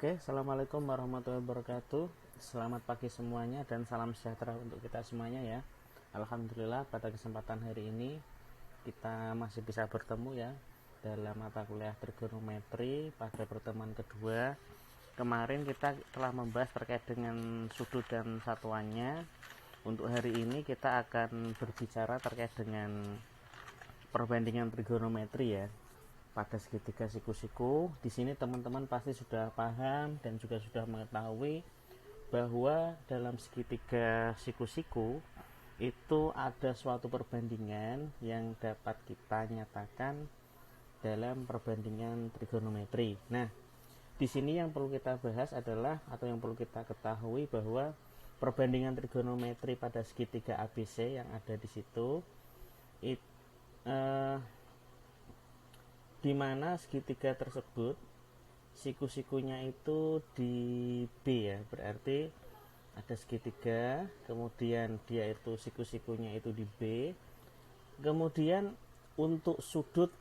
Oke, assalamualaikum warahmatullahi wabarakatuh. Selamat pagi semuanya dan salam sejahtera untuk kita semuanya ya. Alhamdulillah pada kesempatan hari ini kita masih bisa bertemu ya dalam mata kuliah trigonometri pada pertemuan kedua. Kemarin kita telah membahas terkait dengan sudut dan satuannya. Untuk hari ini kita akan berbicara terkait dengan perbandingan trigonometri ya pada segitiga siku-siku. Di sini teman-teman pasti sudah paham dan juga sudah mengetahui bahwa dalam segitiga siku-siku itu ada suatu perbandingan yang dapat kita nyatakan dalam perbandingan trigonometri. Nah, di sini yang perlu kita bahas adalah atau yang perlu kita ketahui bahwa perbandingan trigonometri pada segitiga ABC yang ada di situ di mana segitiga tersebut siku-sikunya itu di B ya, berarti ada segitiga, kemudian dia itu siku-sikunya itu di B, kemudian untuk sudut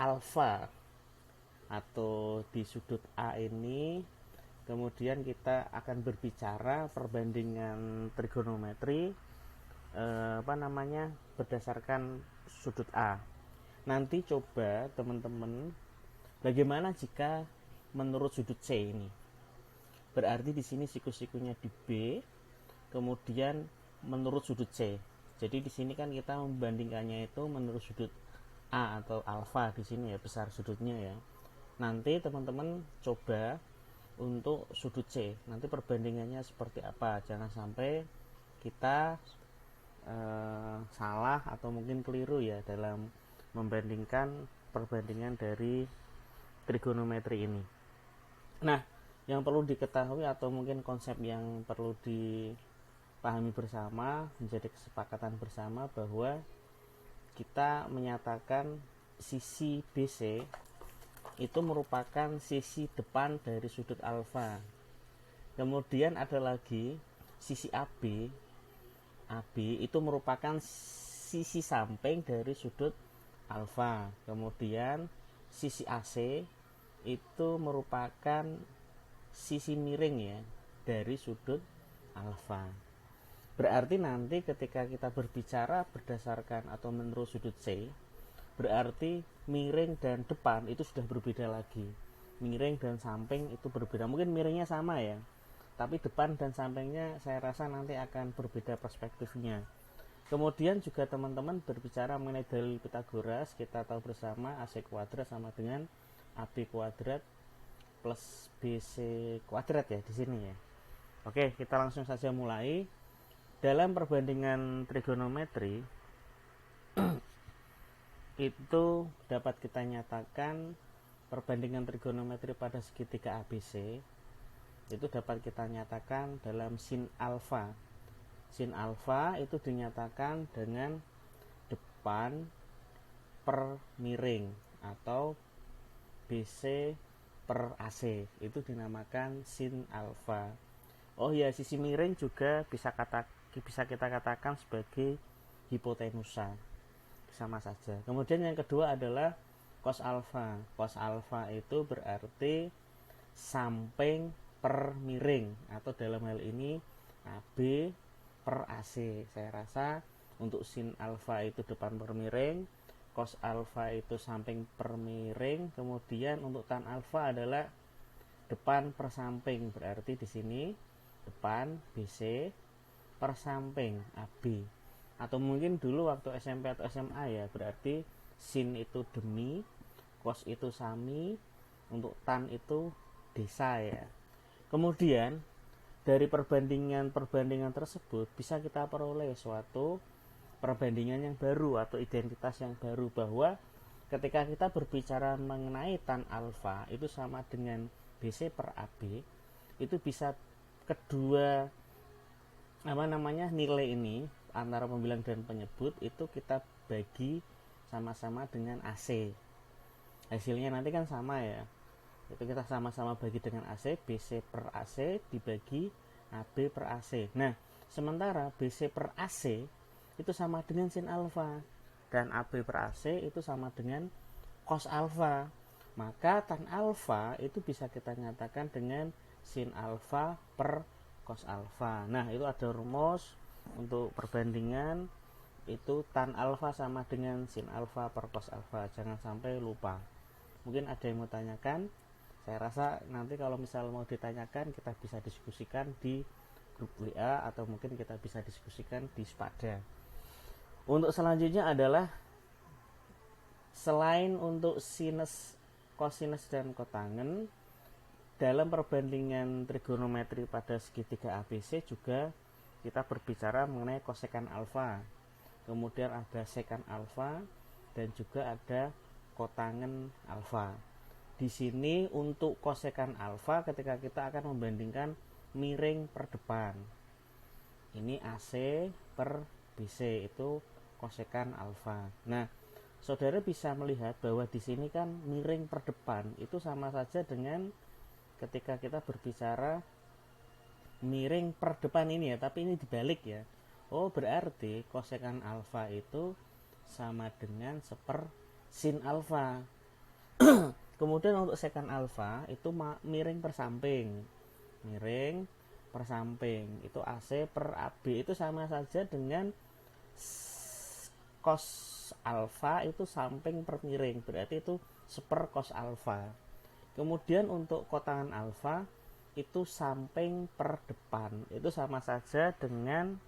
alfa atau di sudut A ini kemudian kita akan berbicara perbandingan trigonometri berdasarkan sudut A. Nanti coba teman-teman, bagaimana jika menurut sudut C ini? Berarti di sini siku-sikunya di B, kemudian menurut sudut C. Jadi di sini kan kita membandingkannya itu menurut sudut A atau alfa di sini ya, besar sudutnya ya. Nanti teman-teman coba untuk sudut C. Nanti perbandingannya seperti apa? Jangan sampai kita salah atau mungkin keliru ya dalam membandingkan perbandingan dari trigonometri ini. Nah, yang perlu diketahui atau mungkin konsep yang perlu dipahami bersama, menjadi kesepakatan bersama bahwa kita menyatakan sisi BC itu merupakan sisi depan dari sudut alfa. Kemudian ada lagi sisi AB. AB itu merupakan sisi samping dari sudut alfa. Kemudian sisi AC itu merupakan sisi miring ya dari sudut alfa. Berarti nanti ketika kita berbicara berdasarkan atau menurut sudut C, berarti miring dan depan itu sudah berbeda lagi. Miring dan samping itu berbeda. Mungkin miringnya sama ya, tapi depan dan sampingnya saya rasa nanti akan berbeda perspektifnya. Kemudian juga teman-teman berbicara mengenai dalil Pythagoras, kita tahu bersama AC kuadrat sama dengan AB kuadrat plus BC kuadrat ya di sini ya. Oke, kita langsung saja mulai. Dalam perbandingan trigonometri itu dapat kita nyatakan perbandingan trigonometri pada segitiga ABC itu dapat kita nyatakan dalam sin alfa. Sin alfa itu dinyatakan dengan depan per miring atau BC per AC, itu dinamakan sin alfa. Oh ya, sisi miring juga bisa kita katakan sebagai hipotenusa, sama saja. Kemudian yang kedua adalah cos alfa. Cos alfa itu berarti samping per miring atau dalam hal ini AB per AC. Saya rasa untuk sin alfa itu depan per miring, cos alfa itu samping per miring, kemudian untuk tan alfa adalah depan per samping. Berarti di sini depan BC per samping AB. Atau mungkin dulu waktu SMP atau SMA ya, berarti sin itu demi, cos itu sami, untuk tan itu desa ya. Kemudian dari perbandingan tersebut bisa kita peroleh suatu perbandingan yang baru atau identitas yang baru, bahwa ketika kita berbicara mengenai tan alfa itu sama dengan BC per AB, itu bisa kedua nilai ini antara pembilang dan penyebut itu kita bagi sama-sama dengan AC. Hasilnya nanti kan sama ya, itu kita sama-sama bagi dengan AC. BC per AC dibagi AB per AC. Nah, sementara BC per AC itu sama dengan sin alfa dan AB per AC itu sama dengan cos alfa. Maka tan alfa itu bisa kita nyatakan dengan sin alfa per cos alfa. Nah, itu ada rumus untuk perbandingan, itu tan alfa sama dengan sin alfa per cos alfa. Jangan sampai lupa. Mungkin ada yang mau tanyakan. Saya rasa nanti kalau misal mau ditanyakan, kita bisa diskusikan di grup WA atau mungkin kita bisa diskusikan di Spada. Untuk selanjutnya adalah selain untuk sinus, kosinus dan kotangen, dalam perbandingan trigonometri pada segitiga ABC juga kita berbicara mengenai kosekan alfa. Kemudian ada sekan alfa dan juga ada kotangen alfa. Di sini untuk kosekan alfa ketika kita akan membandingkan miring per depan. Ini AC per BC itu kosekan alfa. Nah, saudara bisa melihat bahwa di sini kan miring per depan itu sama saja dengan ketika kita berbicara miring per depan ini ya, tapi ini dibalik ya. Oh, berarti kosekan alfa itu sama dengan seper sin alfa. Kemudian untuk sekan alfa itu miring per samping. Miring per samping itu AC per AB itu sama saja dengan cos alfa itu samping per miring, berarti itu seper cos alfa. Kemudian untuk kotangan alfa itu samping per depan, itu sama saja dengan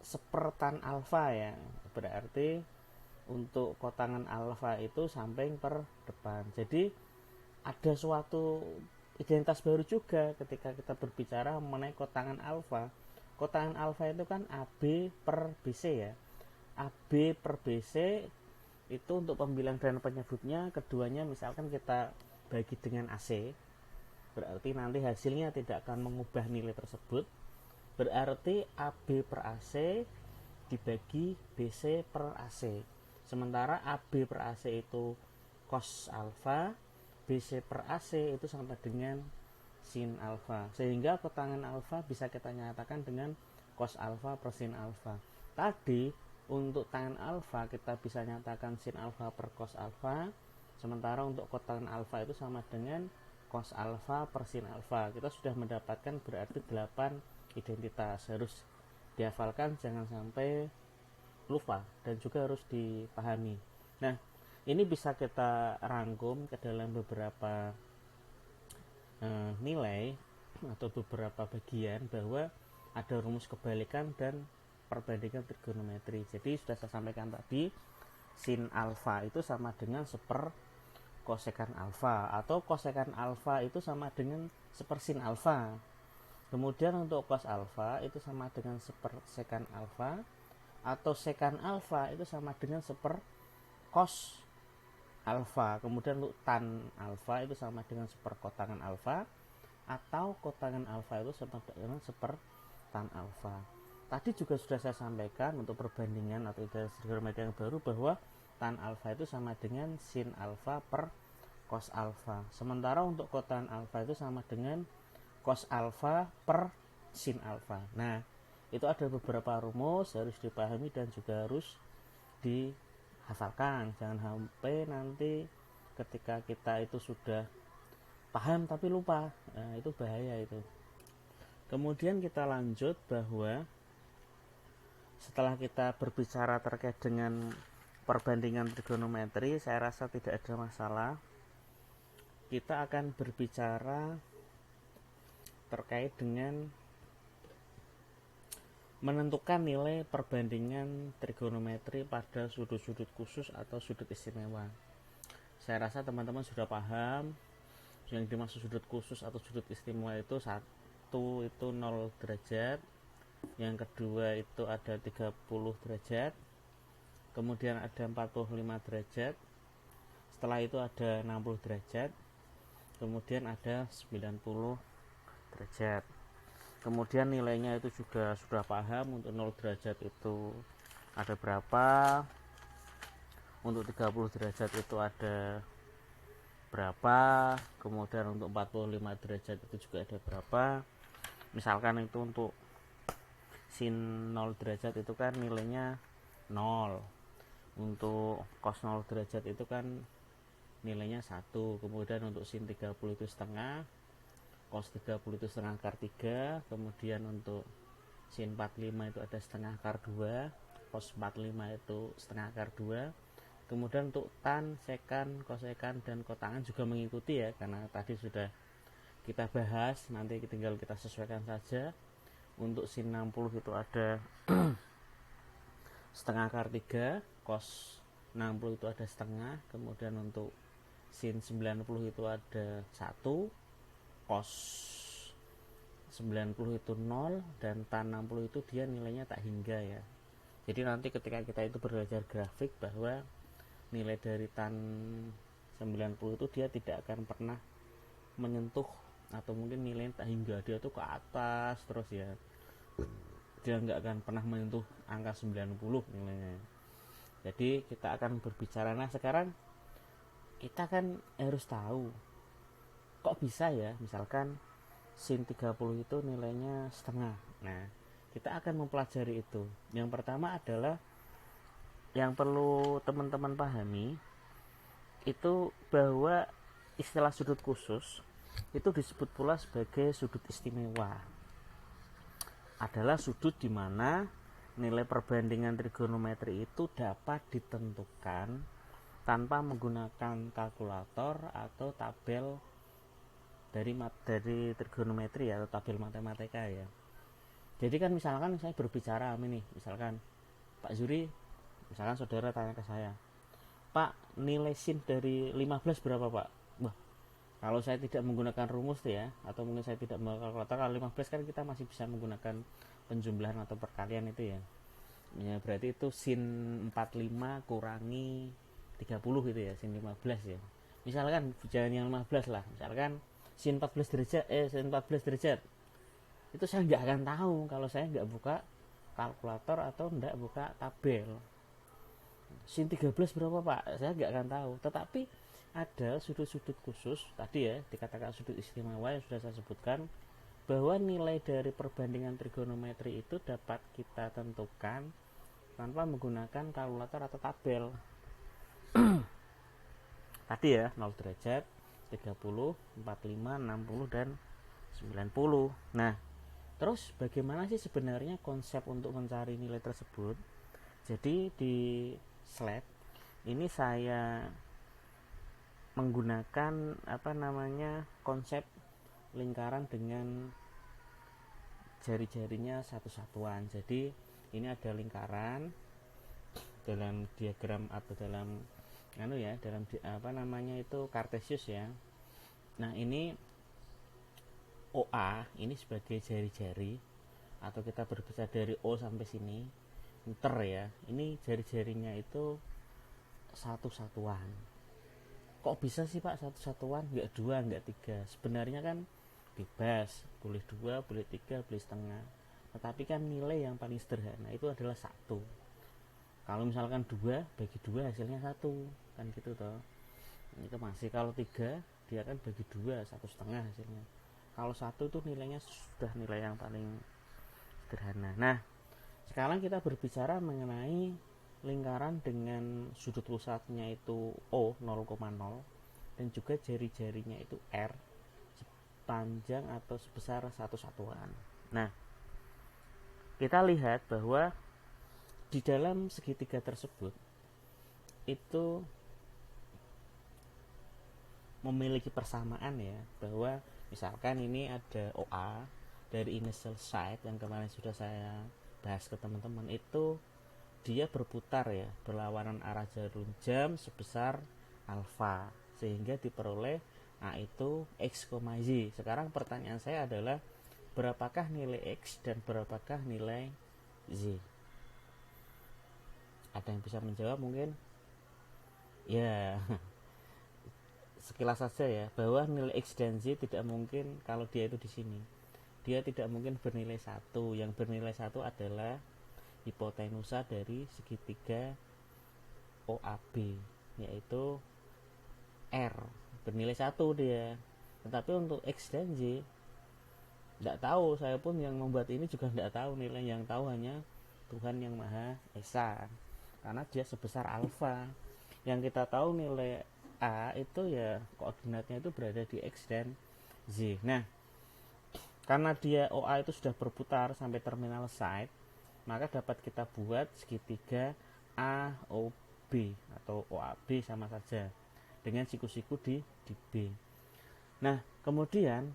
sepertan alfa ya. Berarti untuk kotangan alfa itu samping per depan. Jadi ada suatu identitas baru juga ketika kita berbicara mengenai kotangan alfa. Kotangan alfa itu kan AB per BC ya. AB per BC itu untuk pembilang dan penyebutnya, keduanya misalkan kita bagi dengan AC, berarti nanti hasilnya tidak akan mengubah nilai tersebut. Berarti AB per AC dibagi BC per AC. Sementara AB per AC itu cos alfa, BC per AC itu sama dengan sin alfa. Sehingga kotangan alfa bisa kita nyatakan dengan cos alfa per sin alfa. Tadi untuk tangan alfa kita bisa nyatakan sin alfa per cos alfa. Sementara untuk kotangan alfa itu sama dengan cos alfa per sin alfa. Kita sudah mendapatkan berarti 8 identitas. Harus dihafalkan, jangan sampai lupa, dan juga harus dipahami. Nah, ini bisa kita rangkum ke dalam beberapa nilai atau beberapa bagian, bahwa ada rumus kebalikan dan perbandingan trigonometri. Jadi sudah saya sampaikan tadi, sin alfa itu sama dengan seper kosekan alfa, atau kosekan alfa itu sama dengan seper sin alfa. Kemudian untuk cos alfa itu sama dengan seper sekan alfa, atau sekan alfa itu sama dengan seper cos alfa. Kemudian untuk tan alfa itu sama dengan seper kotangan alfa, atau kotangan alfa itu sama dengan seper tan alfa. Tadi juga sudah saya sampaikan untuk perbandingan atau identitas trigonometri yang baru, bahwa tan alfa itu sama dengan sin alfa per cos alfa. Sementara untuk kotangan alfa itu sama dengan cos alfa per sin alfa. Nah, itu ada beberapa rumus harus dipahami dan juga harus dihafalkan. Jangan sampai nanti ketika kita itu sudah paham tapi lupa. Nah, itu bahaya itu. Kemudian kita lanjut bahwa setelah kita berbicara terkait dengan perbandingan trigonometri, saya rasa tidak ada masalah. Kita akan berbicara terkait dengan menentukan nilai perbandingan trigonometri pada sudut-sudut khusus atau sudut istimewa. Saya rasa teman-teman sudah paham yang dimaksud sudut khusus atau sudut istimewa itu, satu itu 0 derajat, yang kedua itu ada 30 derajat, kemudian ada 45 derajat, setelah itu ada 60 derajat, kemudian ada 90 derajat. Kemudian nilainya itu juga sudah paham, untuk 0 derajat itu ada berapa, untuk 30 derajat itu ada berapa, kemudian untuk 45 derajat itu juga ada berapa. Misalkan itu untuk sin 0 derajat itu kan nilainya 0, untuk cos 0 derajat itu kan nilainya 1. Kemudian untuk sin 30 itu setengah, cos 30 itu setengah akar 3. Kemudian untuk sin 45 itu ada setengah akar 2, cos 45 itu setengah akar 2. Kemudian untuk tan, sekan, kosekan, dan kotangan juga mengikuti ya, karena tadi sudah kita bahas, nanti tinggal kita sesuaikan saja. Untuk sin 60 itu ada setengah akar 3, cos 60 itu ada setengah. Kemudian untuk sin 90 itu ada 1, cos 90 itu 0, dan tan 60 itu dia nilainya tak hingga ya. Jadi nanti ketika kita itu belajar grafik, bahwa nilai dari tan 90 itu dia tidak akan pernah menyentuh, atau mungkin nilai tak hingga, dia tuh ke atas terus ya, dia nggak akan pernah menyentuh angka 90 nilainya. Jadi kita akan berbicara. Nah sekarang kita kan harus tahu kok bisa ya, misalkan sin 30 itu nilainya setengah. Nah kita akan mempelajari itu. Yang pertama adalah yang perlu teman-teman pahami itu bahwa istilah sudut khusus itu disebut pula sebagai sudut istimewa. Adalah sudut di mana nilai perbandingan trigonometri itu dapat ditentukan tanpa menggunakan kalkulator atau tabel dari trigonometri atau tabel matematika ya. Jadi kan misalkan saya berbicara ini, misalkan Pak Zuri, misalkan saudara tanya ke saya, Pak, nilai sin dari 15 berapa Pak? Wah, kalau saya tidak menggunakan rumus ya, atau mungkin saya tidak menggunakan kalkulator, kalau 15 kan kita masih bisa menggunakan penjumlahan atau perkalian itu ya. Ya berarti itu sin 45 kurangi 30 gitu ya, sin 15 ya. Misalkan jangan yang 15 lah, misalkan sin 14 derajat, sin 14 derajat. Itu saya nggak akan tahu kalau saya nggak buka kalkulator atau nggak buka tabel. Sin 13 berapa Pak? Saya nggak akan tahu. Tetapi ada sudut-sudut khusus tadi ya, dikatakan sudut istimewa yang sudah saya sebutkan, bahwa nilai dari perbandingan trigonometri itu dapat kita tentukan tanpa menggunakan kalkulator atau tabel. Tadi ya, 0 derajat, 30, 45, 60, dan 90. Nah, terus bagaimana sih sebenarnya konsep untuk mencari nilai tersebut? Jadi di slide ini saya menggunakan konsep lingkaran dengan jari-jarinya satu-satuan. Jadi ini ada lingkaran dalam diagram atau dalam itu Cartesius ya. Nah ini OA ini sebagai jari-jari, atau kita berbicara dari O sampai sini meter ya, ini jari-jarinya itu satu-satuan. Kok bisa sih Pak satu-satuan, nggak dua, nggak tiga? Sebenarnya kan bebas, boleh 2, boleh 3, boleh setengah, tetapi kan nilai yang paling sederhana itu adalah 1. Kalau misalkan 2 bagi 2 hasilnya 1, kan gitu toh. Itu masih. Kalau 3 dia kan bagi 2, 1,5 hasilnya. Kalau 1 itu nilainya sudah nilai yang paling sederhana. Nah sekarang kita berbicara mengenai lingkaran dengan sudut pusatnya itu O 0,0 dan juga jari-jarinya itu R sepanjang atau sebesar 1/1. Nah kita lihat bahwa di dalam segitiga tersebut itu memiliki persamaan ya, bahwa misalkan ini ada OA dari initial side yang kemarin sudah saya bahas ke teman-teman, itu dia berputar ya, berlawanan arah jarum jam sebesar alfa, sehingga diperoleh A itu X, Y. Sekarang pertanyaan saya adalah berapakah nilai X dan berapakah nilai Z? Ada yang bisa menjawab mungkin? Ya sekilas saja ya, bahwa nilai X dan Z tidak mungkin kalau dia itu di sini. Dia tidak mungkin bernilai 1. Yang bernilai 1 adalah hipotenusa dari segitiga OAB, yaitu R, bernilai 1 dia. Tetapi untuk X dan Z tidak tahu, saya pun yang membuat ini juga tidak tahu nilai, yang tahu hanya Tuhan Yang Maha Esa, karena dia sebesar alfa. Yang kita tahu nilai A itu ya koordinatnya itu berada di X dan Z. Nah, karena dia OA itu sudah berputar sampai terminal side, maka dapat kita buat segitiga AOB atau OAB sama saja dengan siku-siku di B. Nah, kemudian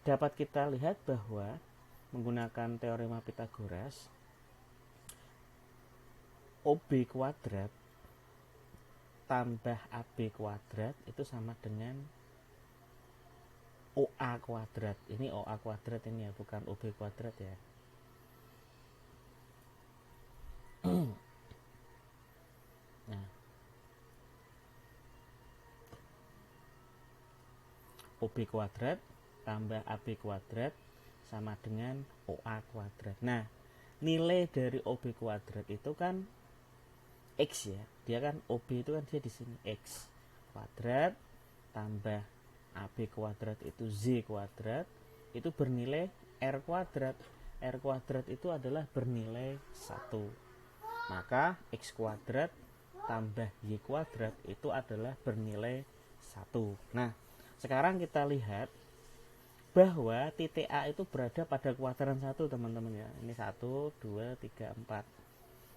dapat kita lihat bahwa menggunakan teorema Pythagoras, OB kuadrat tambah AB kuadrat itu sama dengan OA kuadrat. Ini OA kuadrat ini ya, bukan OB kuadrat ya. Nah, OB kuadrat tambah AB kuadrat sama dengan OA kuadrat. Nah, nilai dari OB kuadrat itu kan X ya. Dia kan OB itu kan dia di sini X kuadrat tambah AB kuadrat itu Z kuadrat itu bernilai R kuadrat. R kuadrat itu adalah bernilai 1. Maka X kuadrat tambah Y kuadrat itu adalah bernilai 1. Nah, sekarang kita lihat bahwa titik A itu berada pada kuadran 1, teman-teman ya. Ini 1, 2, 3, 4.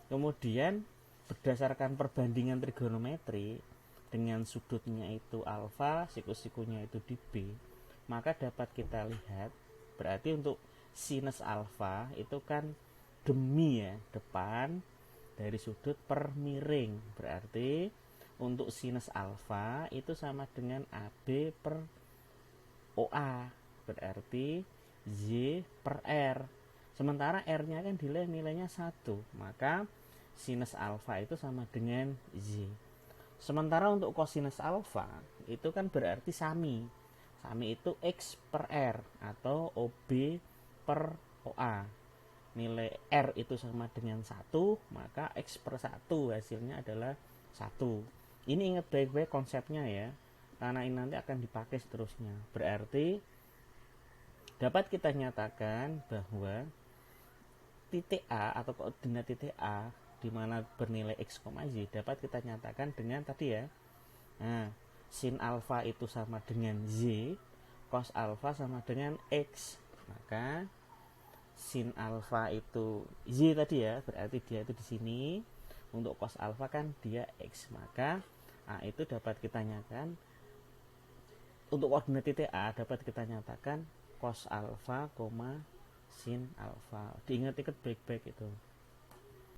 Kemudian berdasarkan perbandingan trigonometri dengan sudutnya itu alfa, siku-sikunya itu di B, maka dapat kita lihat berarti untuk sinus alfa itu kan demi ya, depan dari sudut per miring. Berarti untuk sinus alfa itu sama dengan AB per OA. Berarti Z per R. Sementara R-nya kan nilainya 1, maka sinus alfa itu sama dengan Z. Sementara untuk kosinus alfa itu kan berarti sami. Sami itu X per R atau OB per OA. Nilai R itu sama dengan 1, maka X per 1 hasilnya adalah 1. Ini ingat baik-baik konsepnya ya, karena ini nanti akan dipakai seterusnya. Berarti dapat kita nyatakan bahwa titik A atau koordinat titik A di mana bernilai X, Z dapat kita nyatakan dengan tadi ya. Nah, sin alfa itu sama dengan Z, cos alfa sama dengan X. Maka sin alfa itu Z tadi ya, berarti dia itu di sini. Untuk cos alfa kan dia X. Maka A itu dapat kita nyatakan untuk koordinat titik A dapat kita nyatakan cos alfa, sin alfa. Diingat-ingat baik-baik itu.